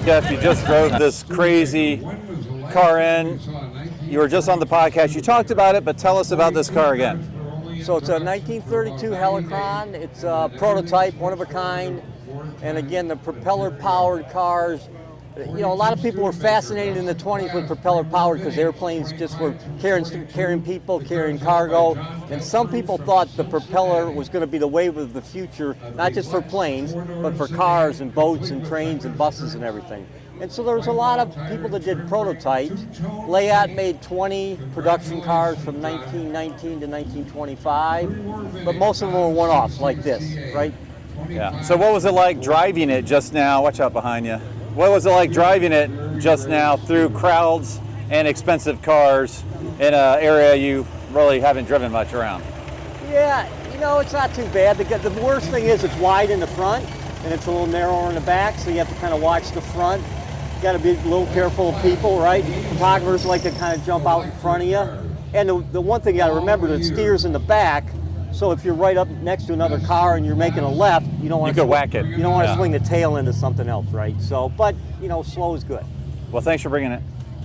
Jeff, you just drove this crazy car in. You were just on the podcast. You talked about it, but tell us about this car again. So it's a 1932 Helicron. It's a prototype, one of a kind. And again, the propeller-powered cars. You know, a lot of people were fascinated in the 20s with propeller-powered because airplanes just were carrying people, carrying cargo. And some people thought the propeller was going to be the wave of the future, not just for planes, but for cars and boats and trains and buses and everything. And so there was a lot of people that did prototypes. Layat made 20 production cars from 1919 to 1925, but most of them were one-offs like this, right? Yeah. So what was it like driving it just now? Watch out behind you. What was it like driving it just now through crowds and expensive cars in an area you really haven't driven much around? Yeah, you know, it's not too bad. The worst thing is it's wide in the front and it's a little narrower in the back, so you have to kind of watch the front. You got to be a little careful of people, right? Photographers like to kind of jump out in front of you. And the one thing you got to remember, it steers in the back. So if you're right up next to another car and you're making a left, you don't want to whack it. You don't want to swing the tail into something else, right? So, but you know, slow is good. Well, thanks for bringing it.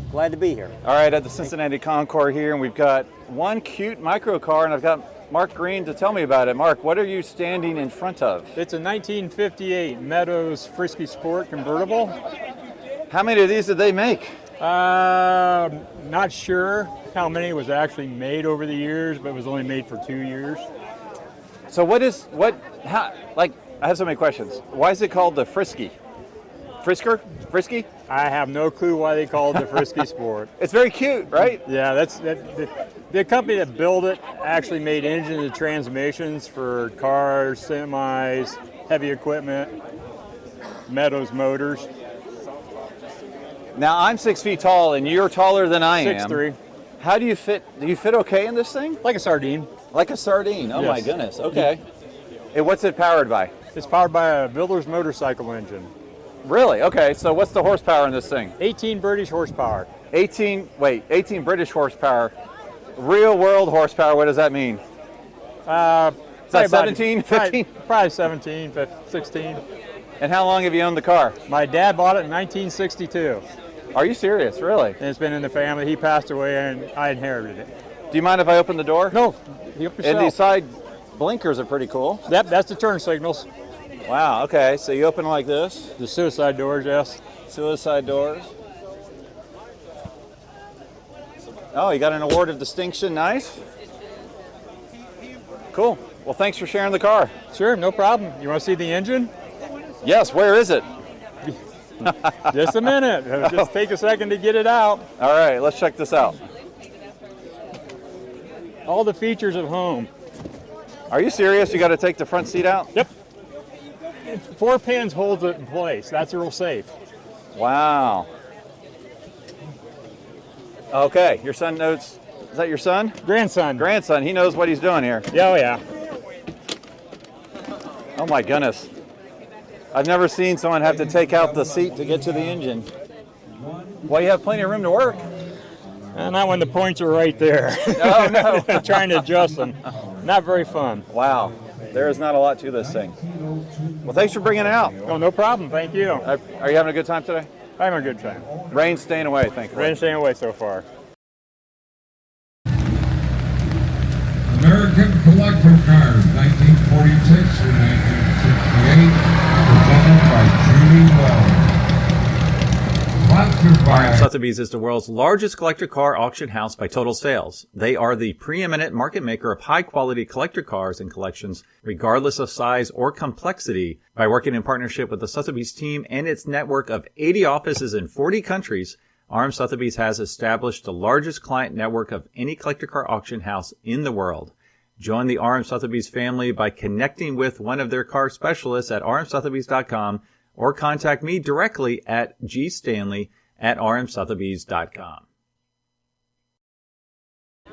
Glad to be here. All right, at the Cincinnati Concours here, and we've got one cute micro car, and I've got Mark Green to tell me about it. Mark, what are you standing in front of? It's a 1958 Meadows Frisky Sport convertible. How many of these did they make? Not sure how many was actually made over the years, but it was only made for 2 years. So I have so many questions. Why is it called the Frisky? Frisky? I have no clue why they call it the Frisky Sport. It's very cute, right? Yeah, the company that built it actually made engines and transmissions for cars, semis, heavy equipment, Meadows motors. Now I'm 6 feet tall and you're taller than I am. 6'3". How do you fit? Do you fit okay in this thing? Like a sardine. Like a sardine. Oh Yes. My goodness. Okay. And what's it powered by? It's powered by a builder's motorcycle engine. Really? Okay. So what's the horsepower in this thing? 18 British horsepower. 18 British horsepower. Real world horsepower, what does that mean? Is that 17, 15? Probably 17, 16. And how long have you owned the car? My dad bought it in 1962. Are you serious? Really? And it's been in the family. He passed away and I inherited it. Do you mind if I open the door? No, you And these side blinkers are pretty cool. Yep, that's the turn signals. Wow, okay. So you open like this. The suicide doors, yes. Suicide doors. Oh, you got an award of distinction. Nice. Cool. Well, thanks for sharing the car. Sure, no problem. You want to see the engine? Yes, where is it? Just a minute. It'll just take a second to get it out. All right, let's check this out. All the features of home. Are you serious? You got to take the front seat out? Yep. 4 pins holds it in place. That's real safe. Wow. Okay, your son knows. Is that your son? Grandson. Grandson. He knows what he's doing here. Yeah, oh yeah. Oh my goodness. I've never seen someone have to take out the seat to get to the engine. Well, you have plenty of room to work. And not when the points are right there. Oh, no. Trying to adjust them. Not very fun. Wow. There is not a lot to this thing. Well, thanks for bringing it out. Oh, no problem. Thank you. Are you having a good time today? I'm having a good time. Rain's staying away, thankfully. Rain's staying away so far. American Collector Cars, 1946 through 1968, presented by Judy Wells. Sponsored by Sotheby's is the world's largest collector car auction house by total sales. They are the preeminent market maker of high-quality collector cars and collections, regardless of size or complexity. By working in partnership with the Sotheby's team and its network of 80 offices in 40 countries, RM Sotheby's has established the largest client network of any collector car auction house in the world. Join the RM Sotheby's family by connecting with one of their car specialists at rmsotheby's.com or contact me directly at gstanley@rmsotheby's.com.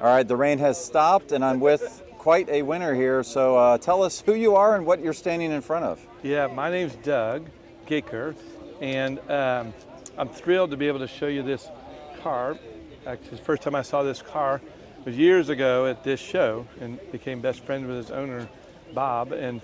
All right, the rain has stopped, and I'm with quite a winner here. So tell us who you are and what you're standing in front of. Yeah, my name's Doug Gicker, and I'm thrilled to be able to show you this car. Actually, the first time I saw this car was years ago at this show, and became best friends with its owner, Bob, and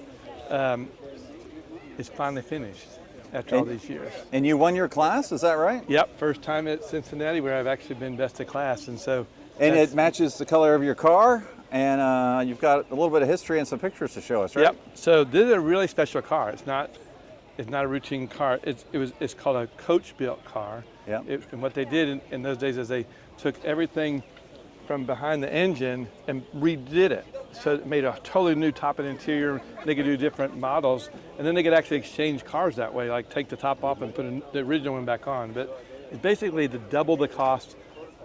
it's finally finished. after all these years. And you won your class, is that right? Yep, first time at Cincinnati where I've actually been best of class, and so. And it matches the color of your car, and you've got a little bit of history and some pictures to show us, right? Yep. So this is a really special car. It's not a routine car. It's called a coach-built car. Yep. And what they did in those days is they took everything from behind the engine and redid it. So it made a totally new top and interior. They could do different models, and then they could actually exchange cars that way, like take the top off and put the original one back on. But it's basically double the cost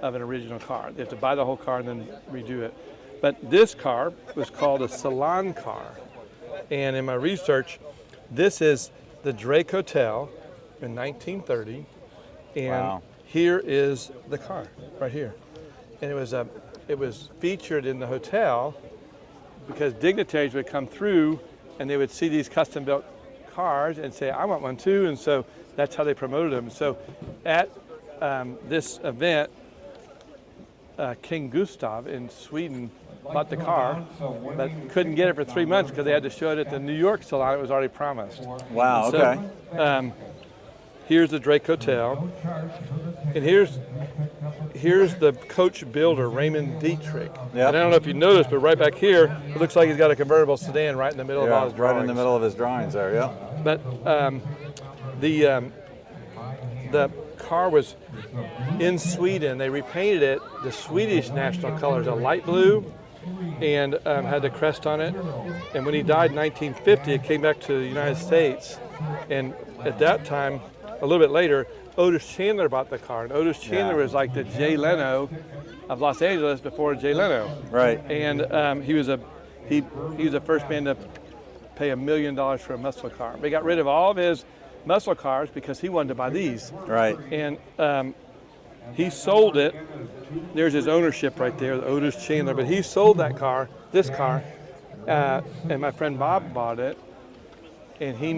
of an original car. They have to buy the whole car and then redo it. But this car was called a Sedan car. And in my research, this is the Drake Hotel in 1930. And wow. Here is the car, right here. And it was featured in the hotel because dignitaries would come through and they would see these custom built cars and say, I want one too. And so that's how they promoted them. So at this event, King Gustav in Sweden bought the car, but couldn't get it for 3 months because they had to show it at the New York salon. It was already promised. Wow, okay. So, here's the Drake Hotel, and here's the coach builder, Raymond Dietrich. Yep. And I don't know if you noticed, but right back here, it looks like he's got a convertible sedan right in the middle of all his drawings. Right in the middle of his drawings there, yeah. But the car was in Sweden. They repainted it the Swedish national colors, a light blue, and had the crest on it. And when he died in 1950, it came back to the United States. And at that time, a little bit later, Otis Chandler bought the car. And Otis Chandler was like the Jay Leno of Los Angeles before Jay Leno. Right. And he was the first man to pay $1 million for a muscle car. But he got rid of all of his muscle cars because he wanted to buy these. Right. And he sold it. There's his ownership right there, Otis Chandler. But he sold that car, this car, and my friend Bob bought it. And he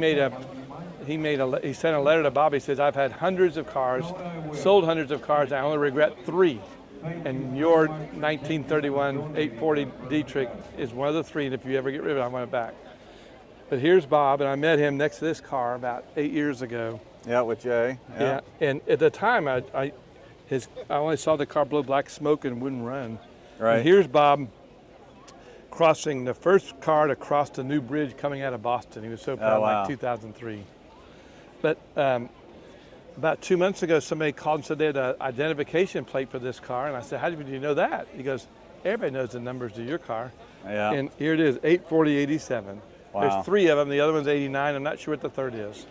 sent a letter to Bob. He says, I've had hundreds of cars, sold hundreds of cars. I only regret 3. And your 1931 840 Dietrich is one of the 3. And if you ever get rid of it, I want it back. But here's Bob, and I met him next to this car about 8 years ago. Yeah, with Jay. Yeah. And at the time, I only saw the car blow black smoke and wouldn't run. Right. And here's Bob crossing the first car to cross the new bridge coming out of Boston. He was so proud, wow. like 2003. But about 2 months ago, somebody called and said they had an identification plate for this car. And I said, how did you know that? He goes, everybody knows the numbers of your car. Yeah. And here it is, 84087. Wow. There's 3 of them. The other one's 89. I'm not sure what the third is.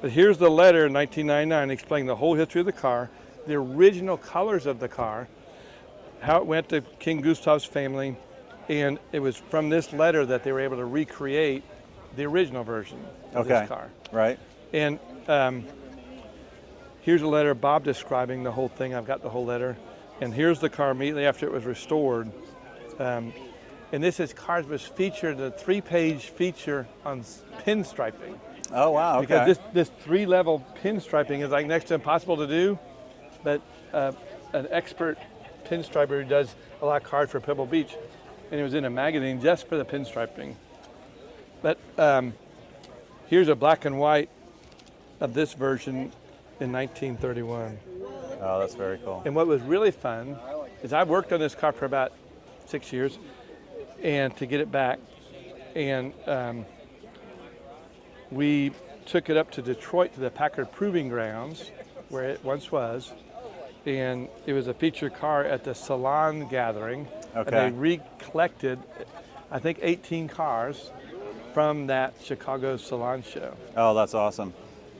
But here's the letter in 1999 explaining the whole history of the car, the original colors of the car, how it went to King Gustav's family, and it was from this letter that they were able to recreate the original version of this car. Right. And here's a letter of Bob describing the whole thing. I've got the whole letter. And here's the car immediately after it was restored. And this car was featured, a 3-page feature on pinstriping. Oh, wow, okay. Because this 3-level pinstriping is like next to impossible to do, but an expert pinstriper who does a lot of cars for Pebble Beach, and it was in a magazine just for the pinstriping. But here's a black and white of this version in 1931. Oh, that's very cool. And what was really fun is I worked on this car for about 6 years, and to get it back, and we took it up to Detroit to the Packard Proving Grounds, where it once was, and it was a featured car at the Salon Gathering. Okay. And they recollected, I think, 18 cars from that Chicago Salon show. Oh, that's awesome.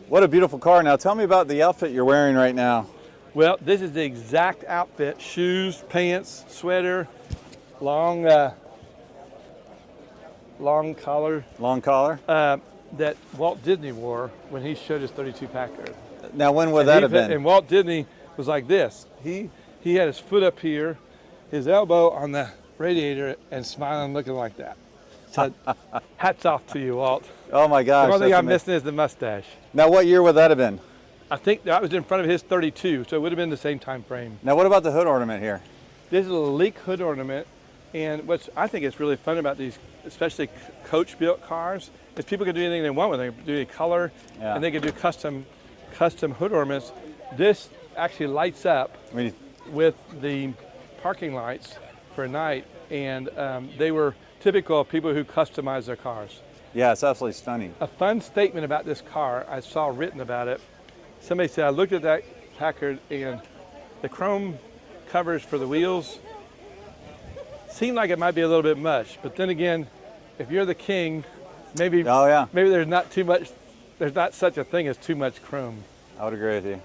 What a beautiful car. Now tell me about the outfit you're wearing right now. Well, this is the exact outfit: shoes, pants, sweater, long collar. Long collar? That Walt Disney wore when he showed his 32 Packard. Now when would that have been? And Walt Disney was like this. He had his foot up here, his elbow on the radiator, and smiling, looking like that. So hats off to you, Walt. Oh my gosh. The only thing that's I'm missing is the mustache. Now what year would that have been? I think that was in front of his 32, so it would have been the same time frame. Now what about the hood ornament here? This is a leak hood ornament, and what I think is really fun about these, especially coach-built cars, is people can do anything they want with it. They can do any color, Yeah. and they can do custom hood ornaments. This actually lights up with the parking lights for night, and they were typical of people who customize their cars. Yeah, it's absolutely stunning. A fun statement about this car I saw written about it. Somebody said, I looked at that Packard and the chrome covers for the wheels seemed like it might be a little bit much, but then again, if you're the king, maybe there's not too much, there's not such a thing as too much chrome. I would agree with you.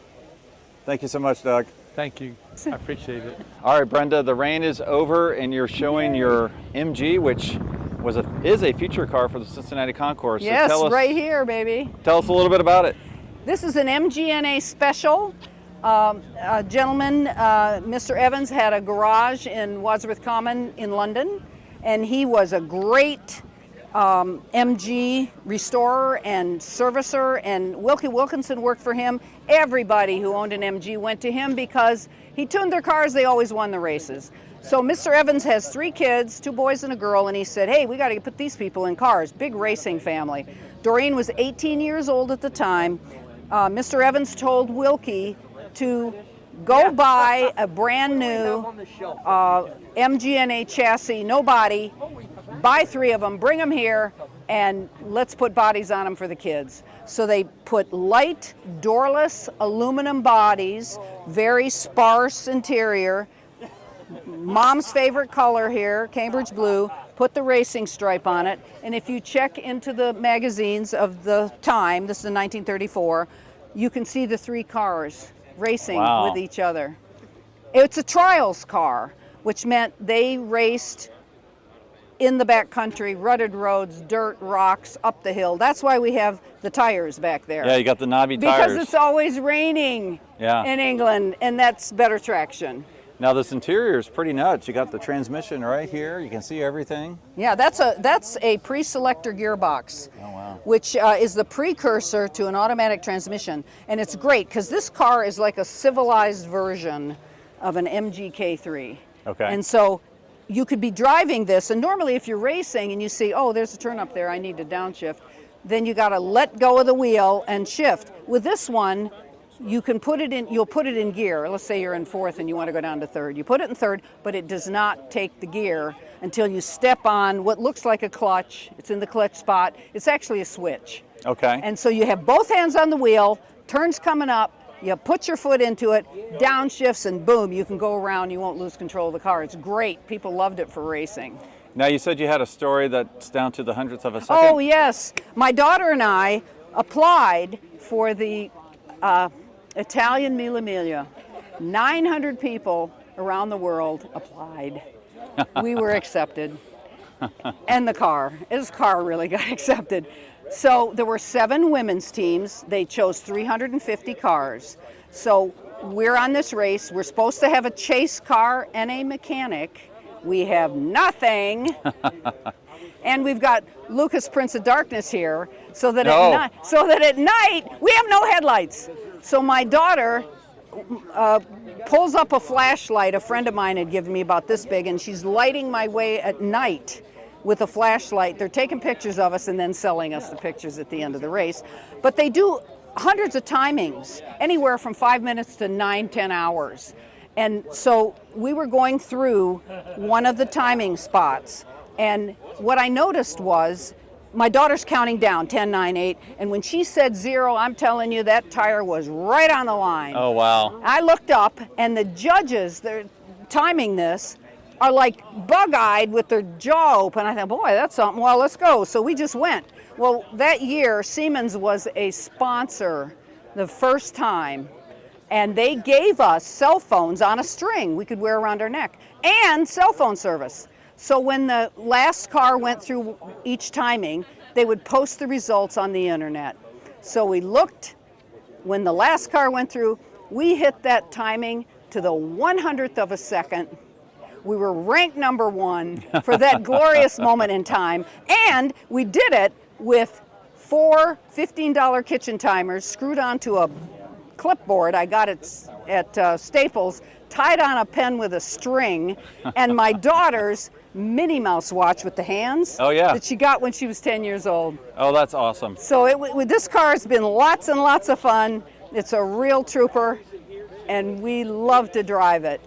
Thank you so much, Doug. Thank you. I appreciate it. All right, Brenda, the rain is over and you're showing your MG, which is a feature car for the Cincinnati Concours. So Yes, right here, baby. Tell us a little bit about it. This is an MGNA special. A gentleman, Mr. Evans, had a garage in Wadsworth Common in London, and he was a great MG restorer and servicer, and Wilkie Wilkinson worked for him. Everybody who owned an MG went to him because he tuned their cars, they always won the races. So Mr. Evans has 3 kids, 2 boys and a girl, and he said, hey, we got to put these people in cars. Big racing family. Doreen was 18 years old at the time. Mr. Evans told Wilkie to go buy a brand new MGNA chassis, no body, buy 3 of them, bring them here, and let's put bodies on them for the kids. So they put light, doorless aluminum bodies, very sparse interior, Mom's favorite color here, Cambridge blue, put the racing stripe on it, and if you check into the magazines of the time, this is in 1934, you can see the 3 cars racing with each other. It's a trials car, which meant they raced in the back country, rutted roads, dirt, rocks, up the hill. That's why we have the tires back there. Yeah, you got the knobby tires. Because it's always raining in England, and that's better traction. Now this interior is pretty nuts. You got the transmission right here. You can see everything. Yeah, that's a pre-selector gearbox, which is the precursor to an automatic transmission. And it's great because this car is like a civilized version of an MG K3. Okay. And so you could be driving this, and normally if you're racing and you see, oh, there's a turn up there, I need to downshift, then you got to let go of the wheel and shift. With this one, you can put it in, you'll put it in gear. Let's say you're in 4th and you want to go down to 3rd. You put it in 3rd, but it does not take the gear until you step on what looks like a clutch. It's in the clutch spot. It's actually a switch. Okay. And so you have both hands on the wheel, turns coming up, you put your foot into it, downshifts, and boom, you can go around, you won't lose control of the car. It's great. People loved it for racing. Now you said you had a story that's down to the 100th of a second. Oh, yes. My daughter and I applied for the Italian Mille Miglia. 900 people around the world applied. We were accepted. And this car really got accepted. So there were 7 women's teams. They chose 350 cars. So we're on this race. We're supposed to have a chase car and a mechanic. We have nothing. And we've got Lucas, Prince of Darkness here, so that at night we have no headlights. So my daughter pulls up a flashlight a friend of mine had given me about this big, and she's lighting my way at night with a flashlight. They're taking pictures of us and then selling us the pictures at the end of the race. But they do hundreds of timings, anywhere from 5 minutes to 9-10 hours. And so we were going through one of the timing spots, and what I noticed was my daughter's counting down, 10, 9, 8, and when she said 0, I'm telling you, that tire was right on the line. Oh, wow. I looked up, and the judges, they're timing this, are like bug-eyed with their jaw open. I thought, boy, that's something. Well, let's go. So we just went. Well, that year, Siemens was a sponsor the first time, and they gave us cell phones on a string we could wear around our neck, and cell phone service. So when the last car went through each timing, they would post the results on the internet. So we looked, when the last car went through, we hit that timing to the 100th of a second. We were ranked number 1 for that glorious moment in time. And we did it with 4 $15 kitchen timers screwed onto a clipboard. I got it at Staples, tied on a pen with a string, and my daughters Minnie Mouse watch with the hands. Oh, yeah. That she got when she was 10 years old. Oh, that's awesome. So this car has been lots and lots of fun. It's a real trooper, and we love to drive it.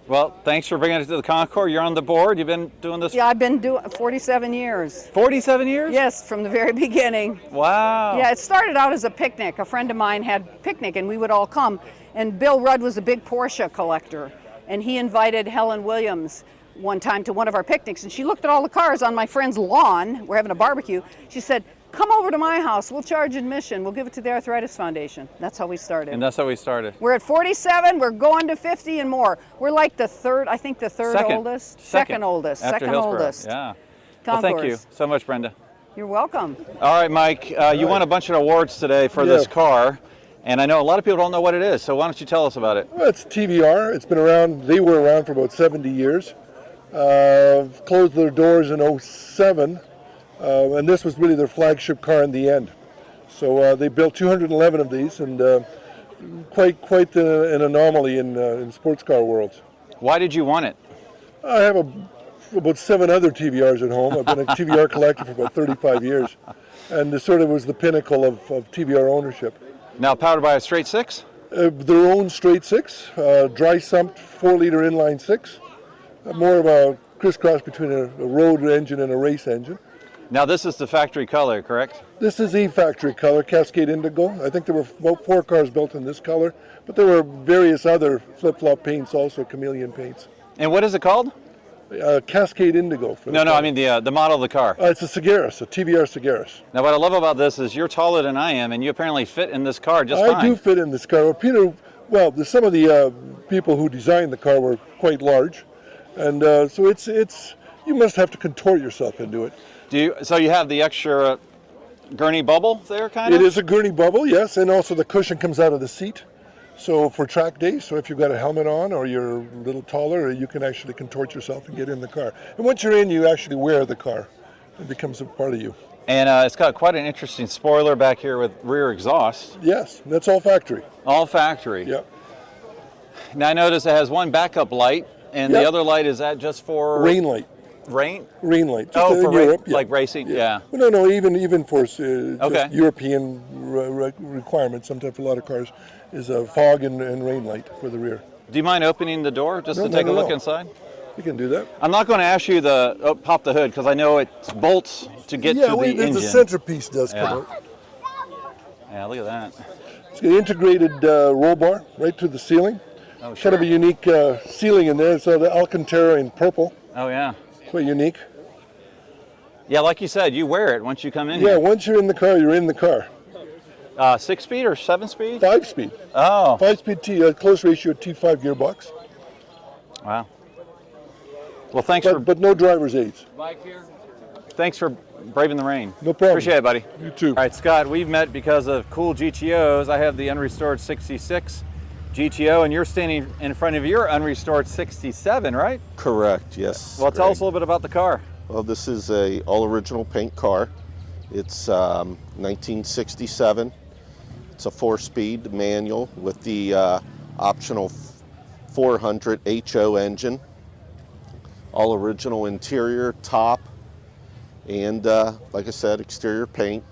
Well, thanks for bringing it to the Concours. You're on the board. You've been doing this. Yeah, I've been doing 47 years. 47 years? Yes, from the very beginning. Wow. Yeah, it started out as a picnic. A friend of mine had a picnic, and we would all come. And Bill Rudd was a big Porsche collector, and he invited Helen Williams one time to one of our picnics, and she looked at all the cars on my friend's lawn. We're having a barbecue. She said, "Come over to my house. We'll charge admission. We'll give it to the Arthritis Foundation." That's how we started. And that's how we started. We're at 47. We're going to 50 and more. We're like the third Second. oldest. Second. Second oldest. After Second Hillsborough. oldest. Yeah. Well, thank you Concours. so much, Brenda. You're welcome. All right, Mike, you won a bunch of awards today for this car, and I know a lot of people don't know what it is, so why don't you tell us about it? Well, it's TVR. It's been around, they were around for about 70 years. Closed their doors in 07, and this was really their flagship car in the end. So they built 211 of these, and quite an anomaly in sports car worlds. Why did you want it? I have about 7 other TVRs at home. I've been a TVR collector for about 35 years, and this sort of was the pinnacle of TVR ownership. Now powered by a straight six? Their own straight six, dry sumped 4-liter inline six, more of a crisscross between a road engine and a race engine. Now this is the factory color, correct? This is the factory color, Cascade Indigo. I think there were about 4 cars built in this color, but there were various other flip-flop paints, also chameleon paints. And what is it called? Cascade Indigo. No, I mean the model of the car. It's a Sagaris, a TVR Sagaris. Now what I love about this is you're taller than I am, and you apparently fit in this car just fine. I do fit in this car. Some of the people who designed the car were quite large, and so it's you must have to contort yourself into it. So you have the extra gurney bubble there, kind of? It is a gurney bubble, yes, and also the cushion comes out of the seat. So for track days, so if you've got a helmet on or you're a little taller, you can actually contort yourself and get in the car. And once you're in, you actually wear the car. It becomes a part of you. And it's got quite an interesting spoiler back here with rear exhaust. Yes, that's all factory. All factory. Yeah. Now I notice it has one backup light, and the other light, is that just for... Rain light. Rain? Rain light. Just Oh, for Europe, like racing? Yeah. Well, no, even for just Okay. European requirements, sometimes for a lot of cars, is a fog and rain light for the rear. Do you mind opening the door just No, to take not a at look all. inside? You can do that. I'm not going to ask you to pop the hood because I know it's bolts to get to the engine. The centerpiece does come out. Yeah, look at that. It's got an integrated roll bar right to the ceiling. Oh, sure. Kind of a unique ceiling in there. So the Alcantara in purple, Oh, yeah. quite unique. Yeah, like you said, you wear it once you come in Yeah, here. once you're in the car, you're in the car. 6-speed or 7-speed? 5-speed. Oh, 5-speed close ratio T5 gearbox, wow. Well, thanks for but no driver's aids. thanks for braving the rain. No problem. Appreciate it, buddy. You too. All right, Scott, we've met because of cool GTOs. I have the Unrestored 66 GTO, and you're standing in front of your Unrestored 67, right? Correct, yes. Well, tell us Greg. a little bit about the car. Well, this is a all-original paint car. It's 1967. It's a 4-speed manual with the optional 400 HO engine. All original interior, top, and like I said, exterior paint.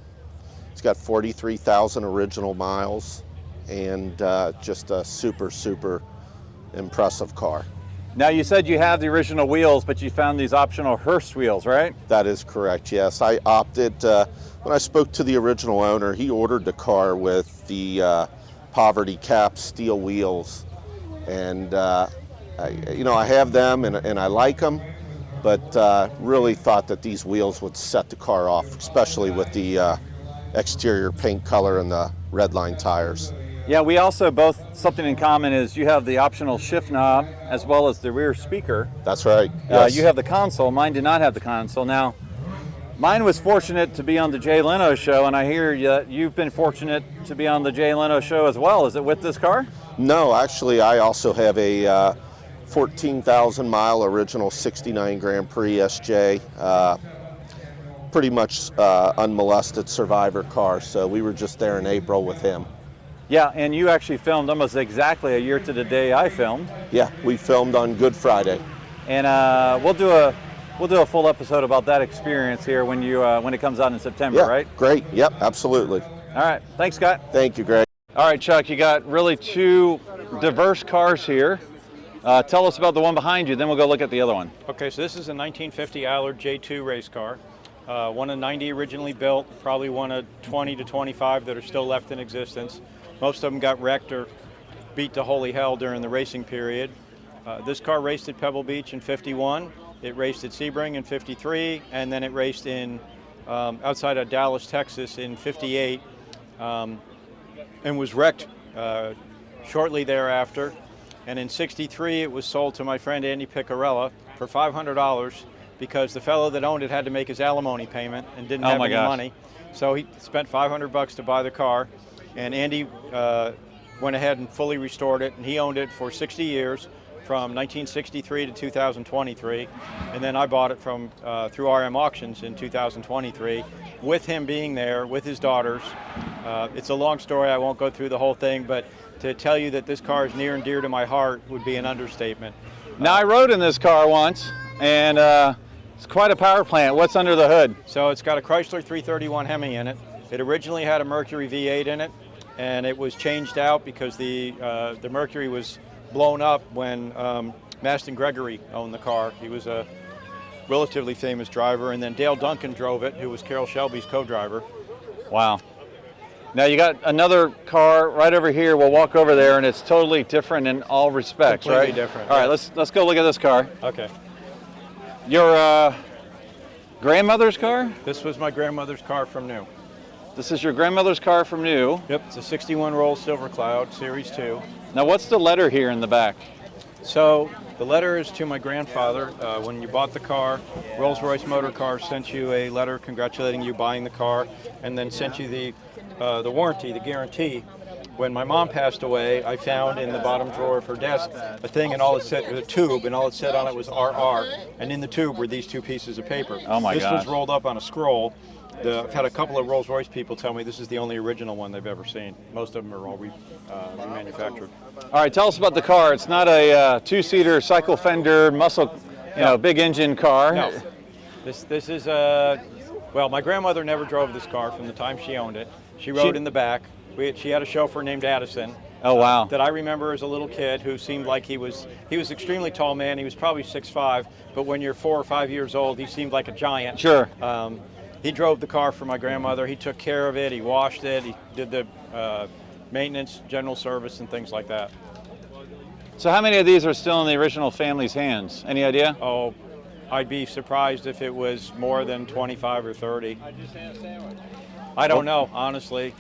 It's got 43,000 original miles, and just a super impressive car. Now, you said you have the original wheels, but you found these optional Hurst wheels, right? That is correct, yes. I opted, when I spoke to the original owner, he ordered the car with the poverty cap steel wheels. And, I have them and I like them, but really thought that these wheels would set the car off, especially with the exterior paint color and the red line tires. Yeah, we also both, something in common is you have the optional shift knob as well as the rear speaker. That's right, yes. You have the console. Mine did not have the console. Now, mine was fortunate to be on the Jay Leno show, and I hear you've been fortunate to be on the Jay Leno show as well. Is it with this car? No, actually, I also have a 14,000 mile original 69 Grand Prix SJ. Pretty much unmolested survivor car, so we were just there in April with him. Yeah, and you actually filmed almost exactly a year to the day I filmed. Yeah, we filmed on Good Friday. And we'll do a We'll do a full episode about that experience here when it comes out in September, Yeah, right? great. Yep, absolutely. All right. Thanks, Scott. Thank you, Greg. All right, Chuck, you got really two diverse cars here. Tell us about the one behind you, then we'll go look at the other one. Okay, so this is a 1950 Allard J2 race car. One of 90 originally built, probably one of 20 to 25 that are still left in existence. Most of them got wrecked or beat to holy hell during the racing period. This car raced at Pebble Beach in 51. It raced at Sebring in 53, and then it raced in outside of Dallas, Texas in 58, and was wrecked shortly thereafter. And in 63, it was sold to my friend Andy Piccarella for $500 because the fellow that owned it had to make his alimony payment and didn't have any money. So he spent $500 to buy the car, and Andy went ahead and fully restored it, and he owned it for 60 years. From 1963 to 2023, and then I bought it from through RM Auctions in 2023, with him being there with his daughters. It's a long story. I won't go through the whole thing, but to tell you that this car is near and dear to my heart would be an understatement. Now, I rode in this car once, and it's quite a power plant. What's under the hood? So it's got a Chrysler 331 Hemi in it. It originally had a Mercury V8 in it, and it was changed out because the Mercury was blown up when Maston Gregory owned the car. He was a relatively famous driver, and then Dale Duncan drove it, who was Carroll Shelby's co-driver. Wow. Now you got another car right over here. We'll walk over there, and it's totally different in all respects, Completely right? different. All right, let's go look at this car. Okay. Your grandmother's car? This was my grandmother's car from new. This is your grandmother's car from new. Yep, it's a 61 Rolls Silver Cloud, Series 2. Now what's the letter here in the back? So the letter is to my grandfather. When you bought the car, Rolls-Royce Motor Cars sent you a letter congratulating you buying the car, and then sent you the warranty, the guarantee. When my mom passed away, I found in the bottom drawer of her desk a thing, and all it said was a tube, and all it said on it was RR, and in the tube were these two pieces of paper. Oh my This gosh. was rolled up on a scroll. I've had a couple of Rolls-Royce people tell me this is the only original one they've ever seen. Most of them are all remanufactured. All right, tell us about the car. It's not a two-seater cycle fender muscle, big engine car. No, this is well, my grandmother never drove this car from the time she owned it. She rode in the back. She had a chauffeur named Addison. Oh wow. That I remember as a little kid, who seemed like he was extremely tall man. He was probably 6'5", but when you're 4 or 5 years old, he seemed like a giant. Sure. He drove the car for my grandmother. He took care of it. He washed it. He did the maintenance, general service, and things like that. So how many of these are still in the original family's hands? Any idea? Oh, I'd be surprised if it was more than 25 or 30. I don't know, honestly.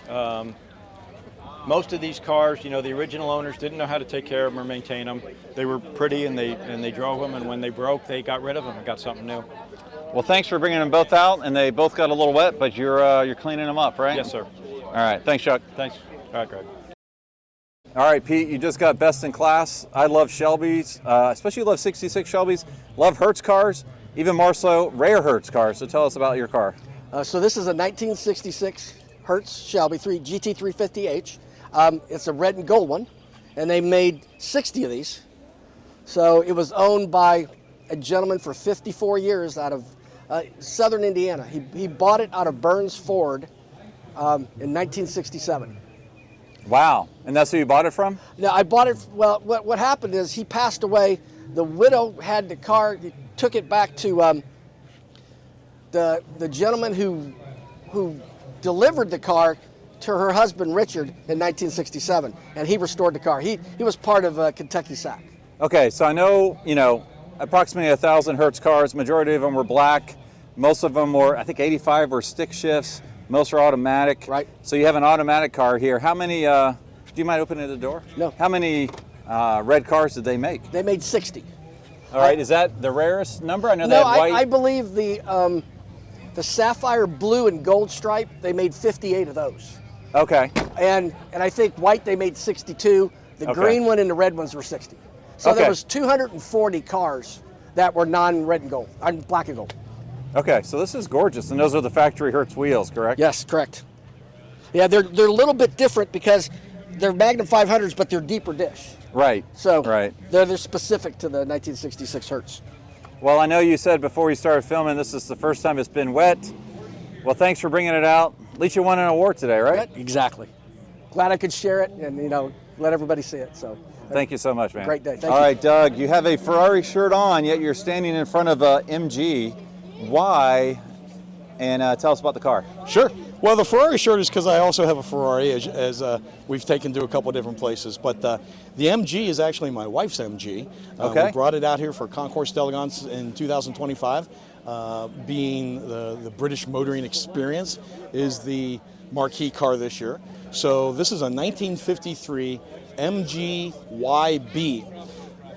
Most of these cars, the original owners didn't know how to take care of them or maintain them. They were pretty, and they drove them, and when they broke, they got rid of them and got something new. Well, thanks for bringing them both out, and they both got a little wet, but you're cleaning them up, right? Yes, sir. All right, thanks, Chuck. Thanks. All right, Greg. All right, Pete, you just got best in class. I love Shelbys, especially love 66 Shelbys. Love Hertz cars, even more so rare Hertz cars. So tell us about your car. So this is a 1966 Hertz Shelby GT350H. It's a red and gold one, and they made 60 of these. So it was owned by a gentleman for 54 years out of southern Indiana. He bought it out of Burns Ford in 1967. Wow, and that's who you bought it from? Now I bought it, well, what happened is he passed away. The widow had the car, he took it back to the gentleman who delivered the car to her husband Richard in 1967, and he restored the car. He was part of Kentucky SAC. Okay, so I know, approximately 1,000 Hertz cars. Majority of them were black. Most of them were, I think 85 were stick shifts. Most are automatic. Right. So you have an automatic car here. How many, do you mind opening the door? No. How many red cars did they make? They made 60. All right, is that the rarest number? I know they No, had white. I believe the sapphire blue and gold stripe, they made 58 of those. Okay. And I think white they made 62. The Okay. green one and the red ones were 60. So Okay. there was 240 cars that were non-red and gold, black and gold. Okay, so this is gorgeous, and those are the factory Hertz wheels, correct? Yes, correct. Yeah, they're a little bit different because they're Magnum 500s, but they're deeper dish. Right. So right. they're specific to the 1966 Hertz. Well, I know you said before we started filming this is the first time it's been wet. Well, thanks for bringing it out. At least you won an award today, right? Exactly. Glad I could share it and, you know, let everybody see it. So thank you so much, man. Great day. Thank All you. right, Doug, you have a Ferrari shirt on, yet you're standing in front of a MG. Why? And tell us about the car. Sure. Well, the Ferrari shirt is because I also have a Ferrari, as we've taken to a couple of different places. But the MG is actually my wife's MG. Okay. We brought it out here for Concours Elegance in 2025. Being the British motoring experience is the marquee car this year. So this is a 1953 MG YB.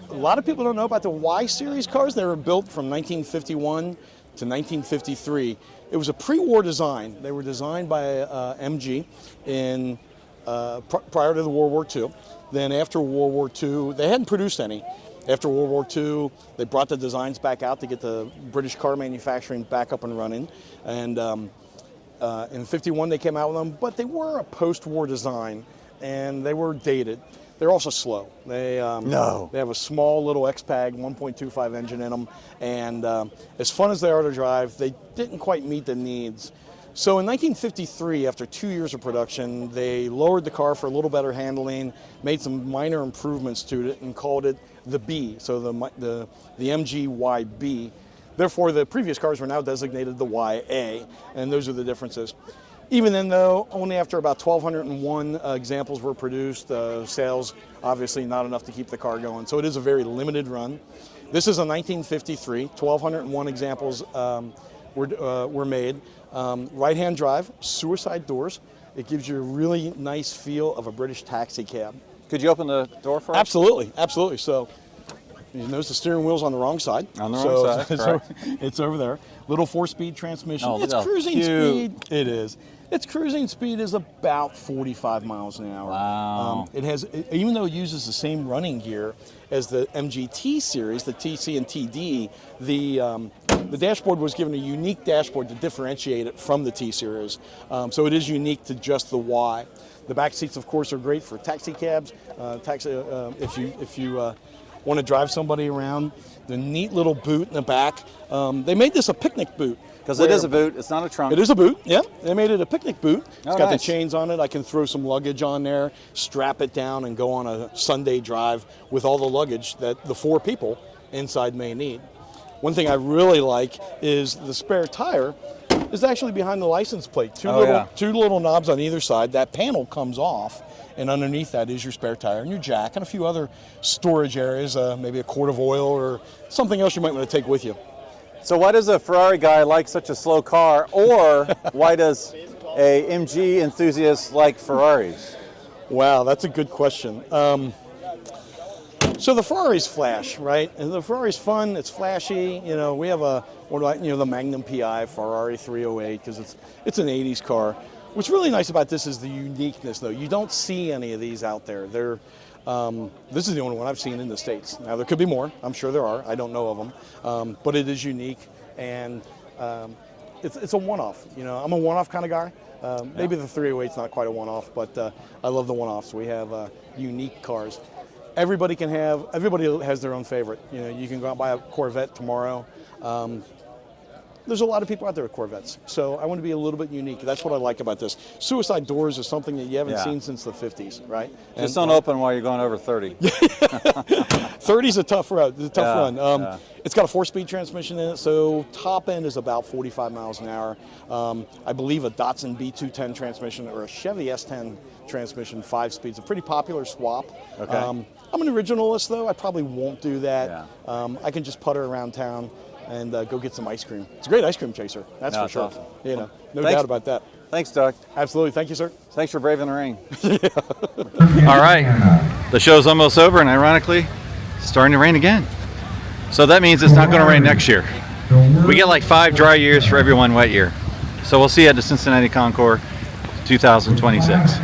A lot of people don't know about the Y series cars. They were built from 1951 to 1953. It was a pre-war design. They were designed by MG in prior to the World War II. Then after World War II, they hadn't produced any. After World War II, they brought the designs back out to get the British car manufacturing back up and running. And in '51, they came out with them, but they were a post-war design, and they were dated. They're also slow. They have a small little X-Pag 1.25 engine in them, and as fun as they are to drive, they didn't quite meet the needs. So in 1953, after 2 years of production, they lowered the car for a little better handling, made some minor improvements to it, and called it the B, so the MG YB. Therefore, the previous cars were now designated the YA, and those are the differences. Even then, though, only after about 1,201 examples were produced, sales obviously not enough to keep the car going. So it is a very limited run. This is a 1953, 1,201 examples were made. Right-hand drive, suicide doors. It gives you a really nice feel of a British taxi cab. Could you open the door for us? Absolutely, absolutely. So you notice the steering wheel's on the wrong side. On the wrong side, correct. It's over there. Little 4-speed transmission. Oh, It's that's cruising cute. speed. It is. Its cruising speed is about 45 miles an hour. Wow. Even though it uses the same running gear as the MGT series, the TC and TD, the dashboard was given a unique dashboard to differentiate it from the T series. So it is unique to just the Y. The back seats, of course, are great for taxi cabs. If you want to drive somebody around. The neat little boot in the back. They made this a picnic boot. Because it is a boot, it's not a trunk. It is a boot, yeah. They made it a picnic boot. It's Oh, got nice. the chains on it. I can throw some luggage on there, strap it down, and go on a Sunday drive with all the luggage that the 4 people inside may need. One thing I really like is the spare tire is actually behind the license plate. Two little knobs on either side. That panel comes off, and underneath that is your spare tire and your jack and a few other storage areas, maybe a quart of oil or something else you might want to take with you. So why does a Ferrari guy like such a slow car, or why does a MG enthusiast like Ferraris? Wow, that's a good question. So the Ferrari's flash, right? And the Ferrari's fun. It's flashy. You know, we have the Magnum PI Ferrari 308 because it's an 80s car. What's really nice about this is the uniqueness, though. You don't see any of these out there. This is the only one I've seen in the States. Now, there could be more. I'm sure there are. I don't know of them. But it is unique, and it's a one-off. You know, I'm a one-off kind of guy. Maybe the 308's not quite a one-off, but I love the one-offs. We have unique cars. Everybody has their own favorite. You know, you can go out and buy a Corvette tomorrow. There's a lot of people out there with Corvettes, so I want to be a little bit unique. That's what I like about this. Suicide doors is something that you haven't seen since the 50s, right? Just don't open while you're going over 30. 30's a tough run. It's got a 4-speed transmission in it, so top end is about 45 miles an hour. I believe a Datsun B210 transmission or a Chevy S10 transmission, 5-speed. It's a pretty popular swap. Okay. I'm an originalist, though. I probably won't do that. I can just putter around town and go get some ice cream. It's a great ice cream chaser, that's for sure. Awesome. You know, no doubt about that. Thanks, Doug. Absolutely. Thank you, sir. Thanks for braving the rain. All right, the show's almost over, and ironically, it's starting to rain again. So that means it's not going to rain next year. We get like 5 dry years for every 1 wet year. So we'll see you at the Cincinnati Concours 2026.